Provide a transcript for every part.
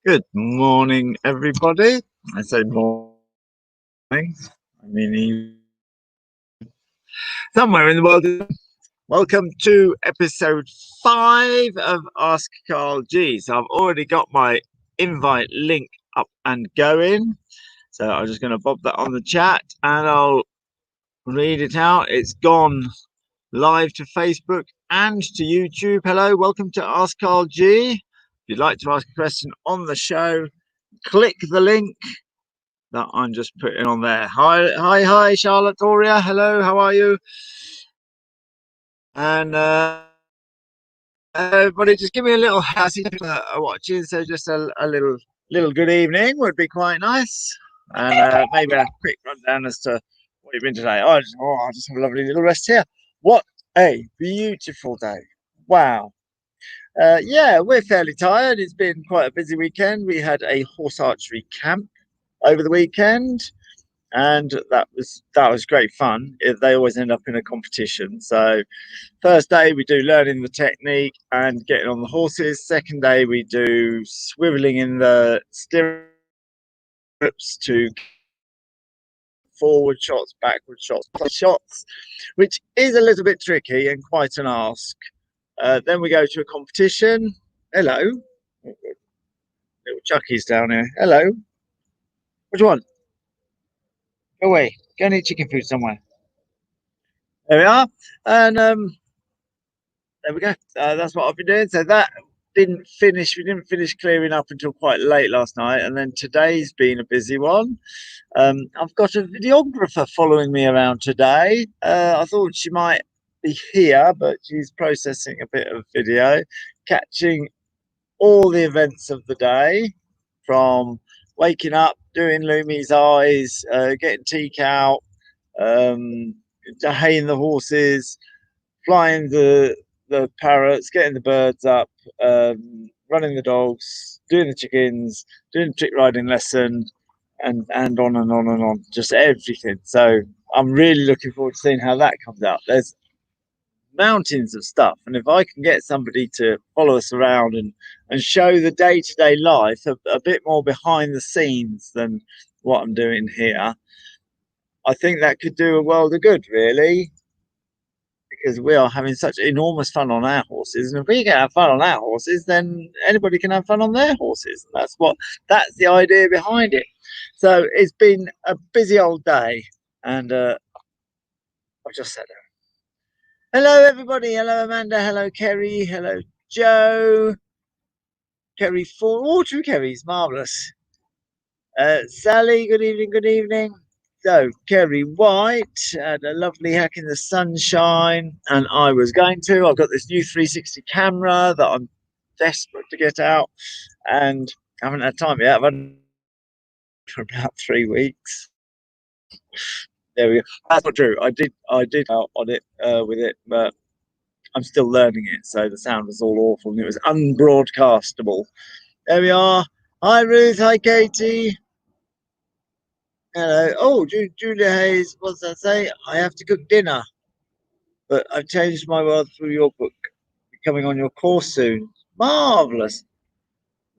Good morning, everybody. I say morning, I mean somewhere in the world. Welcome to episode 5 of Ask Karl G. So I've already got my invite link up and going. So I'm just going to bob that on the chat and I'll read it out. It's gone live to Facebook and to YouTube. Hello, welcome to Ask Karl G. If you'd like to ask a question on the show, click the link that I'm just putting on there. Hi, Charlotte Doria. Hello, how are you? And everybody, just give me a little house watching. So just a little good evening would be quite nice, and maybe a quick rundown as to what you've been today. I just have a lovely little rest here. What a beautiful day! Wow. Yeah, we're fairly tired. It's been quite a busy weekend. We had a horse archery camp over the weekend, and that was great fun. They always end up in a competition. So first day we do learning the technique and getting on the horses. Second day we do swiveling in the stirrups to forward shots, backward shots, which is a little bit tricky and quite an ask. Then we go to a competition. Hello, little Chucky's down here. Hello, what do you want? Go away, go and eat chicken food somewhere. There we are. And there we go. That's what I've been doing. So that didn't finish. We didn't finish clearing up until quite late last night, and then today's been a busy one. I've got a videographer following me around today. I thought she might be here, but she's processing a bit of video, catching all the events of the day, from waking up, doing Lumi's eyes, getting teak out, haying the horses, flying the parrots, getting the birds up, running the dogs, doing the chickens, doing the trick riding lesson, and on and on and on, just everything. So I'm really looking forward to seeing how that comes out. There's mountains of stuff, and if I can get somebody to follow us around and show the day-to-day life a bit more behind the scenes than what I'm doing here, I think that could do a world of good, really, because we are having such enormous fun on our horses, and if we can have fun on our horses, then anybody can have fun on their horses, and that's the idea behind it. So it's been a busy old day, and I've just sat down. Hello, everybody. Hello, Amanda. Hello, Kerry. Hello, Joe. Kerry 4. Oh, two Kerrys. Marvellous. Sally, good evening. Good evening. So, Kerry White had a lovely hack in the sunshine, and I was going to. I've got this new 360 camera that I'm desperate to get out, and I haven't had time yet. I've had it for about 3 weeks. There we go. That's not true. I did out on it with it, but I'm still learning it, so the sound was all awful and it was unbroadcastable. There we are. Hi, Ruth. Hi, Katie. Hello. Oh, Julia Hayes. What's that say? I have to cook dinner, but I've changed my world through your book. Coming on your course soon. Marvellous.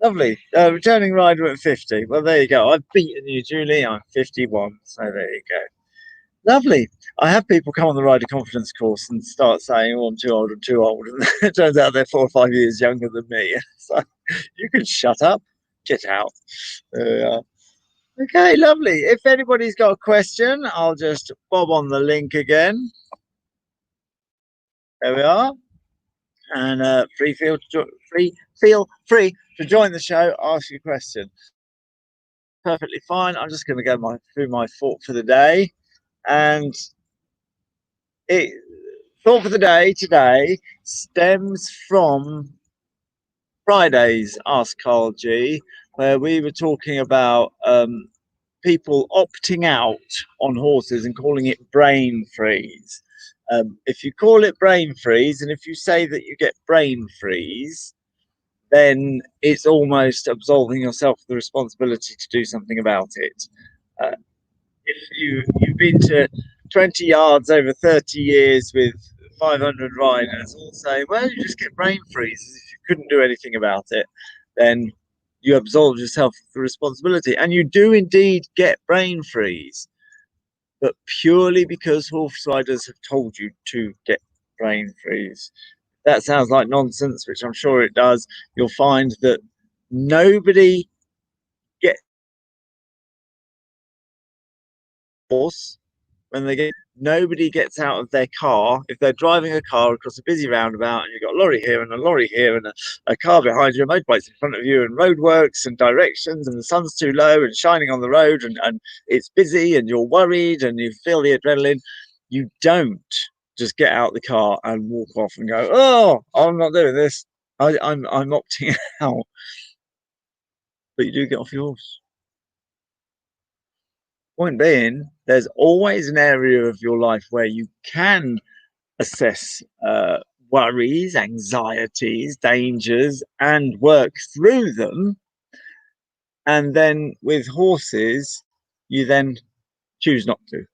Lovely. Returning rider at 50. Well, there you go. I've beaten you, Julie. I'm 51. So there you go. Lovely. I have people come on the rider confidence course and start saying, "Oh, I'm too old, I'm too old." And it turns out they're 4 or 5 years younger than me. So you can shut up, get out. Okay, lovely. If anybody's got a question, I'll just bob on the link again. There we are. And feel free to join the show, ask your question. Perfectly fine. I'm just going to go through my thought for the day. And thought for the day today stems from Friday's Ask Karl G, where we were talking about people opting out on horses and calling it brain freeze. If you call it brain freeze, and if you say that you get brain freeze, then it's almost absolving yourself of the responsibility to do something about it. If you've been to 20 yards over 30 years with 500 riders all say, well, you just get brain freeze as if you couldn't do anything about it, then you absolve yourself of the responsibility, and you do indeed get brain freeze, but purely because horse riders have told you to get brain freeze. That sounds like nonsense, which I'm sure it does. You'll find that nobody gets horse when they get nobody gets out of their car if they're driving a car across a busy roundabout and you've got a lorry here and a lorry here and a car behind you, a motorbike's in front of you, and roadworks and directions, and the sun's too low and shining on the road, and it's busy and you're worried and you feel the adrenaline. You don't just get out the car and walk off and go, oh, I'm not doing this, I'm opting out. But you do get off your horse. Point being, there's always an area of your life where you can assess worries, anxieties, dangers, and work through them. And then with horses, you then choose not to.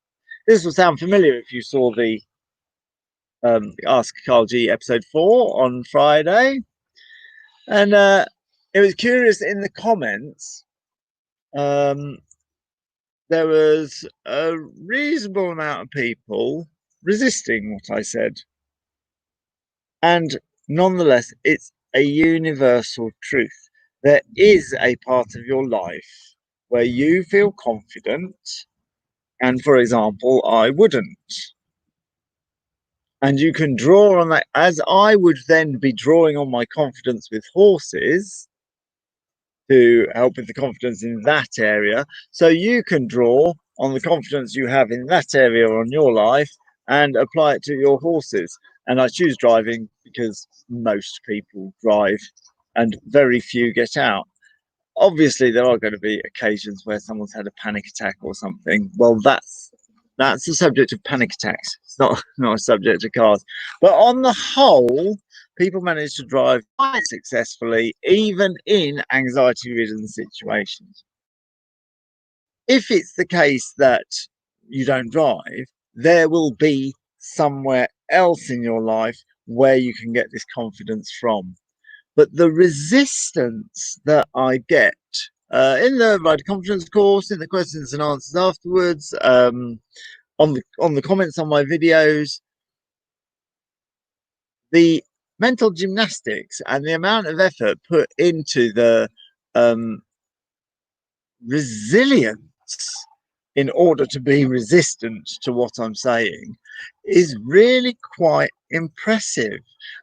This will sound familiar if you saw the Ask Karl G episode 4 on Friday. And it was curious in the comments. There was a reasonable amount of people resisting what I said. And nonetheless, it's a universal truth. There is a part of your life where you feel confident, and for example, I wouldn't. And you can draw on that, as I would then be drawing on my confidence with horses to help with the confidence in that area. So you can draw on the confidence you have in that area on your life and apply it to your horses. And I choose driving because most people drive and very few get out. Obviously, there are going to be occasions where someone's had a panic attack or something. Well, that's the subject of panic attacks. It's not a subject of cars. But on the whole, people manage to drive quite successfully, even in anxiety-ridden situations. If it's the case that you don't drive, there will be somewhere else in your life where you can get this confidence from. But the resistance that I get in the Rider Confidence course, in the questions and answers afterwards, on the comments on my videos, the mental gymnastics and the amount of effort put into the resilience in order to be resistant to what I'm saying is really quite impressive.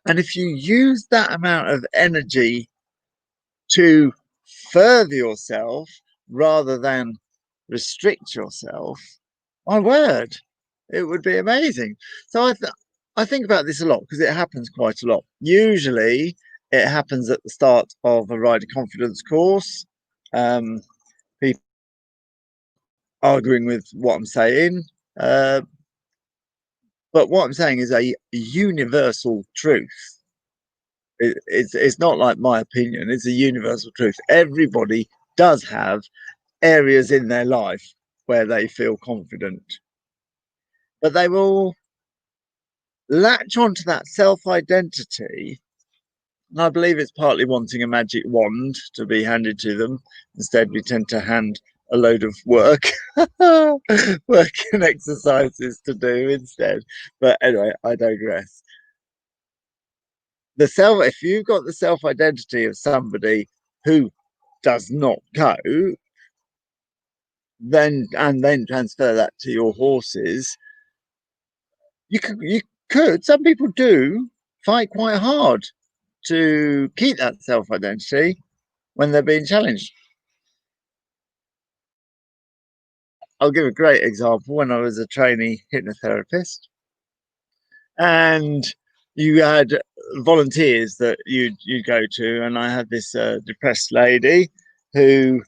And if you use that amount of energy to further yourself rather than restrict yourself, my word, it would be amazing. So I think about this a lot because it happens quite a lot. Usually it happens at the start of a rider confidence course. People arguing with what I'm saying. But what I'm saying is a universal truth. It's not like my opinion, it's a universal truth. Everybody does have areas in their life where they feel confident, but they will latch onto that self-identity. And I believe it's partly wanting a magic wand to be handed to them. Instead, we tend to hand a load of work and exercises to do instead. But anyway, I digress. If you've got the self-identity of somebody who does not go, then transfer that to your horses, you could some people do fight quite hard to keep that self-identity when they're being challenged. I'll give a great example. When I was a trainee hypnotherapist, and you had volunteers that you'd go to, and I had this depressed lady who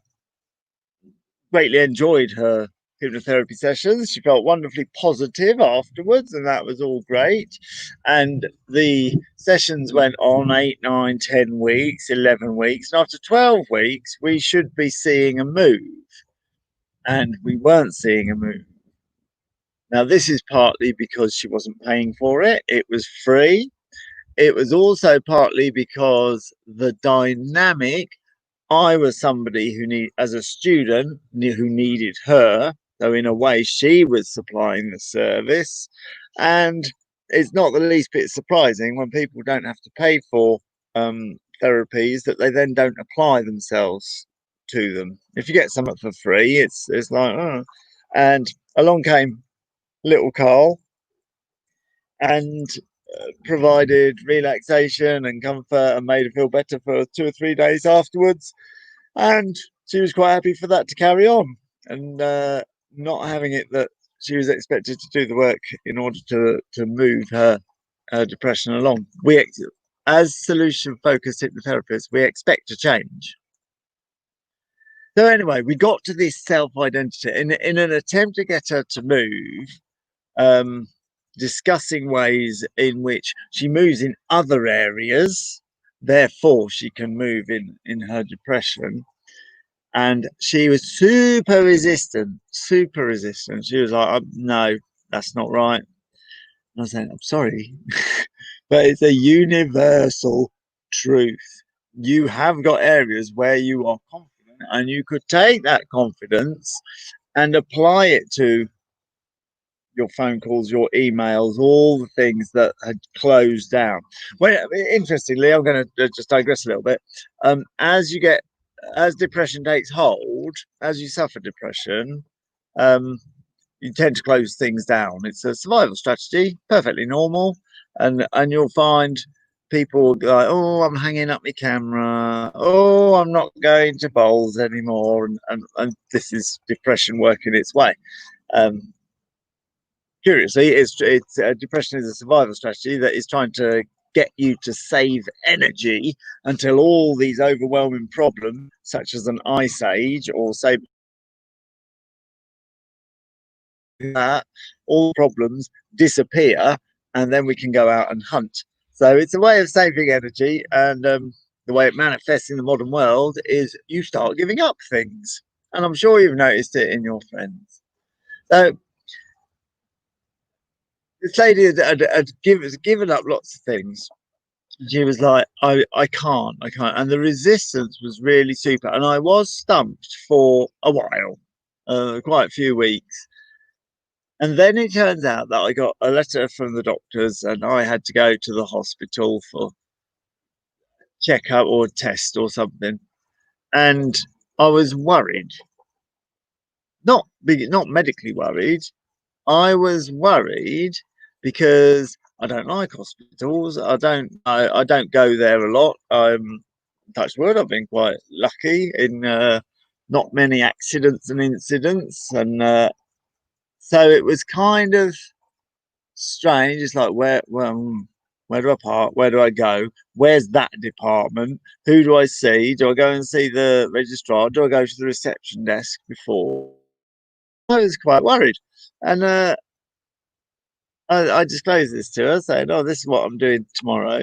greatly enjoyed her hypnotherapy sessions. She felt wonderfully positive afterwards, and that was all great. And the sessions went on 8, 9, 10 weeks, 11 weeks, and after 12 weeks we should be seeing a move, and we weren't seeing a move. Now, this is partly because she wasn't paying for it. It was free. It was also partly because the dynamic I was somebody who as a student, who needed her. So in a way, she was supplying the service, and it's not the least bit surprising when people don't have to pay for therapies that they then don't apply themselves to them. If you get something for free, it's like, oh. And along came little Karl and provided relaxation and comfort and made her feel better for 2 or 3 days afterwards. And she was quite happy for that to carry on, and not having it that she was expected to do the work in order to move her depression along. As solution focused hypnotherapists, we expect a change. So anyway, we got to this self identity in an attempt to get her to move. Um, Discussing ways in which she moves in other areas, therefore she can move in her depression. And she was super resistant, super resistant. She was like, no, that's not right. And I was saying, I'm sorry, but it's a universal truth. You have got areas where you are confident, and you could take that confidence and apply it to your phone calls, your emails, all the things that had closed down. Well, interestingly, I'm going to just digress a little bit. As you get, as depression takes hold, as you suffer depression, um, you tend to close things down. It's a survival strategy, perfectly normal, and you'll find people like, oh, I'm hanging up my camera, oh, I'm not going to bowls anymore, and this is depression working its way. Um, Curiously, it's depression is a survival strategy that is trying to get you to save energy until all these overwhelming problems, such as an ice age or say that, all problems disappear, and then we can go out and hunt. So it's a way of saving energy, and the way it manifests in the modern world is you start giving up things, and I'm sure you've noticed it in your friends. So this lady had given up lots of things. She was like, I can't. And the resistance was really super. And I was stumped for a while, quite a few weeks. And then it turns out that I got a letter from the doctors and I had to go to the hospital for checkup or test or something. And I was worried, not medically worried. I was worried because I don't like hospitals. I don't go there a lot. Touch wood, I've been quite lucky in not many accidents and incidents, and so it was kind of strange. It's like where do I park? Where do I go? Where's that department? Who do I see? Do I go and see the registrar? Do I go to the reception desk before? I was quite worried, and I disclosed this to her, saying, "Oh, this is what I'm doing tomorrow."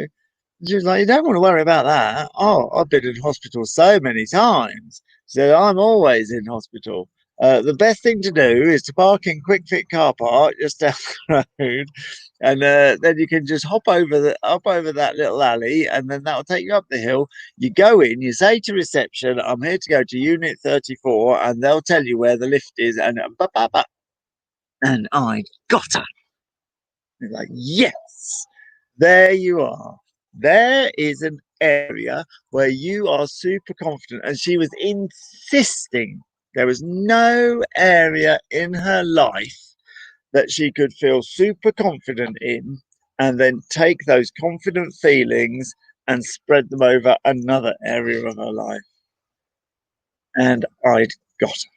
And she was like, "You don't want to worry about that." Oh, I've been in hospital so many times. She said, "I'm always in hospital. The best thing to do is to park in quick fit car park just down the road, and then you can just hop over that little alley, and then that'll take you up the hill. You go in, you say to reception, 'I'm here to go to Unit 34,' and they'll tell you where the lift is." And and I got her. It's like, yes, there you are. There is an area where you are super confident. And she was insisting there was no area in her life that she could feel super confident in and then take those confident feelings and spread them over another area of her life. And I'd got her.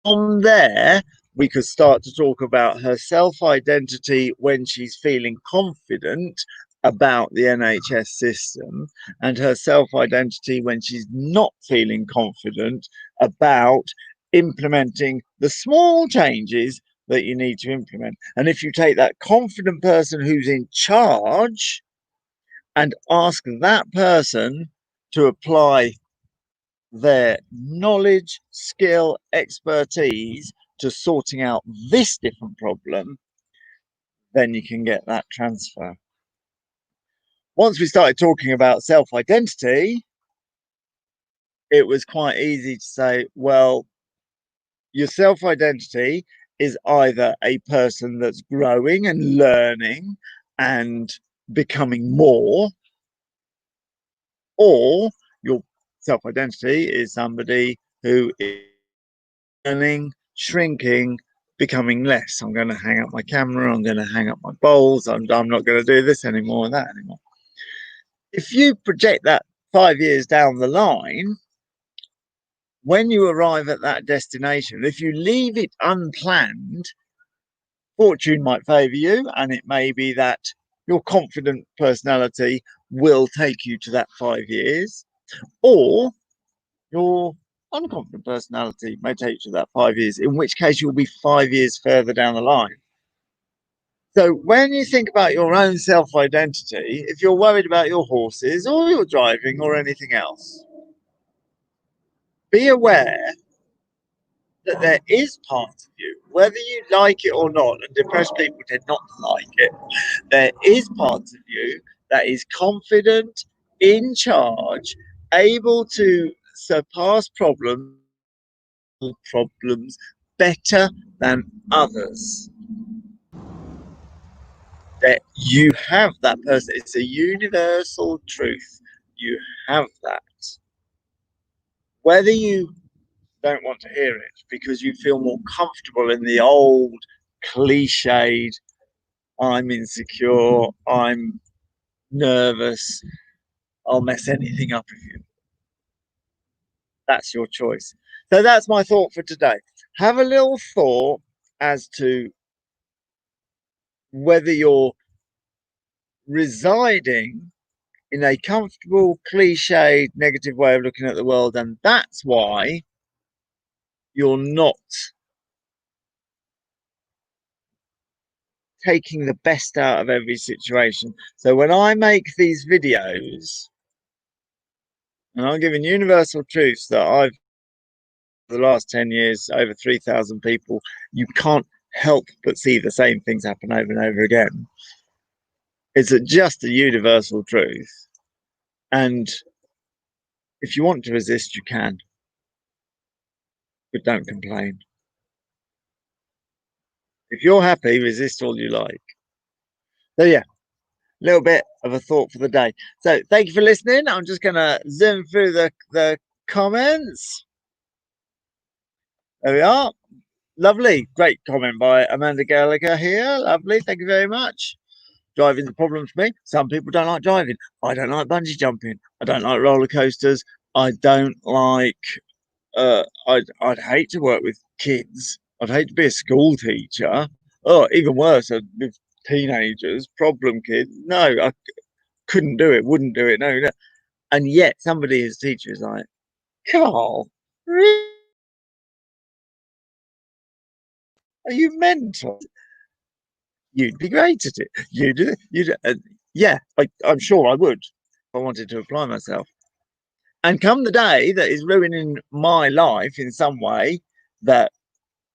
From there, we could start to talk about her self identity when she's feeling confident about the NHS system, and her self identity when she's not feeling confident about implementing the small changes that you need to implement. And if you take that confident person who's in charge and ask that person to apply their knowledge, skill, expertise to sorting out this different problem, then you can get that transfer. Once we started talking about self identity, it was quite easy to say, well, your self identity is either a person that's growing and learning and becoming more, or your self identity is somebody who is learning, shrinking, becoming less. I'm going to hang up my camera, I'm going to hang up my bowls, I'm not going to do this anymore and that anymore. If you project that 5 years down the line, when you arrive at that destination, if you leave it unplanned, fortune might favor you, and it may be that your confident personality will take you to that 5 years, or your unconfident personality may take you to that 5 years, in which case you'll be 5 years further down the line. So when you think about your own self-identity, if you're worried about your horses or your driving or anything else, be aware that there is parts of you, whether you like it or not, and depressed people tend not to like it, there is parts of you that is confident, in charge, able to surpass problems better than others. That you have that person. It's a universal truth. You have that. Whether you don't want to hear it because you feel more comfortable in the old cliched, I'm insecure, I'm nervous, I'll mess anything up if you. That's your choice. So that's my thought for today. Have a little thought as to whether you're residing in a comfortable, cliched, negative way of looking at the world, and that's why you're not taking the best out of every situation. So when I make these videos, and I'm giving universal truths that I've, for the last 10 years, over 3,000 people, you can't help but see the same things happen over and over again. It's just a universal truth. And if you want to resist, you can, but don't complain. If you're happy, resist all you like. So yeah, little bit of a thought for the day. So thank you for listening. I'm just going to zoom through the comments. There we are. Lovely. Great comment by Amanda Gallagher here. Lovely. Thank you very much. Driving's a problem for me. Some people don't like driving. I don't like bungee jumping. I don't like roller coasters. I don't like I'd hate to work with kids. I'd hate to be a school teacher. Oh, even worse, with teenagers, problem kids. No, I couldn't do it, wouldn't do it. No, no. And yet somebody as a teacher is like, Karl, really? Are you mental? You'd be great at it. You'd yeah, I'm sure I would if I wanted to apply myself. And come the day that is ruining my life in some way, that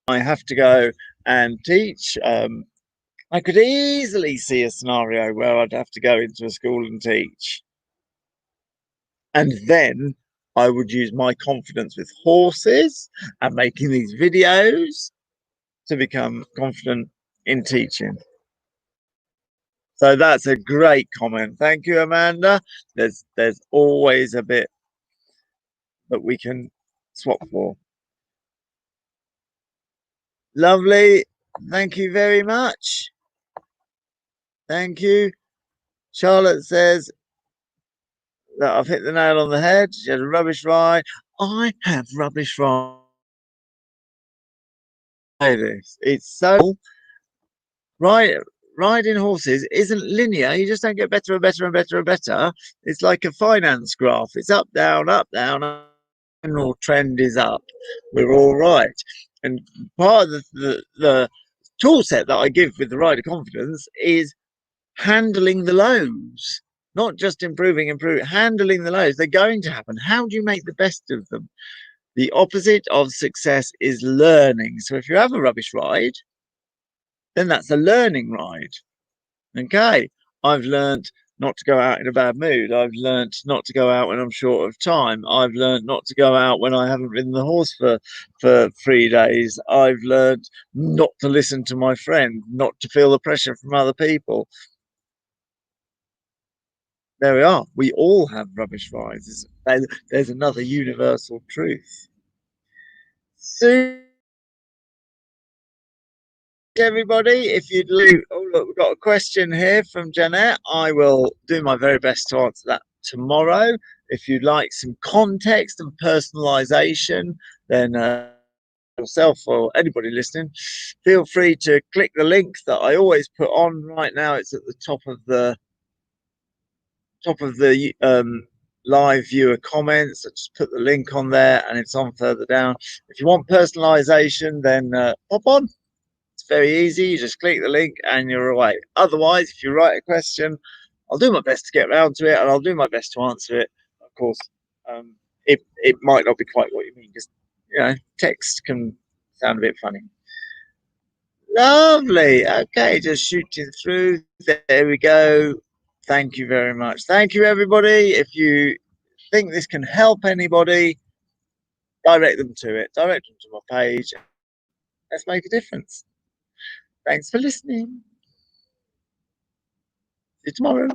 I have to go and teach, I could easily see a scenario where I'd have to go into a school and teach. And then I would use my confidence with horses and making these videos to become confident in teaching. So that's a great comment. Thank you, Amanda. There's always a bit that we can swap for. Lovely. Thank you very much. Thank you. Charlotte says that I've hit the nail on the head. She had a rubbish ride. I have rubbish ride. It's so riding horses isn't linear. You just don't get better and better and better and better. It's like a finance graph. It's up, down, up, down. General trend is up. We're all right. And part of the tool set that I give with the rider confidence is handling the lows, not just improving, handling the lows. They're going to happen. How do you make the best of them? The opposite of success is learning. So if you have a rubbish ride, then that's a learning ride. Okay, I've learned not to go out in a bad mood. I've learnt not to go out when I'm short of time. I've learnt not to go out when I haven't ridden the horse for 3 days. I've learnt not to listen to my friend, not to feel the pressure from other people. There we are. We all have rubbish rides. There's another universal truth. So everybody, if you'd like, oh look, we've got a question here from Jeanette. I will do my very best to answer that tomorrow. If you'd like some context and personalization, then yourself or anybody listening, feel free to click the link that I always put on. Right now it's at the top of the live viewer comments. I just put the link on there and it's on further down. If you want personalization, then pop on. It's very easy. You just click the link and you're away. Otherwise, if you write a question, I'll do my best to get around to it and I'll do my best to answer it. Of course, it might not be quite what you mean because, text can sound a bit funny. Lovely. Okay, just shooting through. There we go. Thank you very much. Thank you, everybody. If you think this can help anybody, direct them to it. Direct them to my page. Let's make a difference. Thanks for listening. See you tomorrow.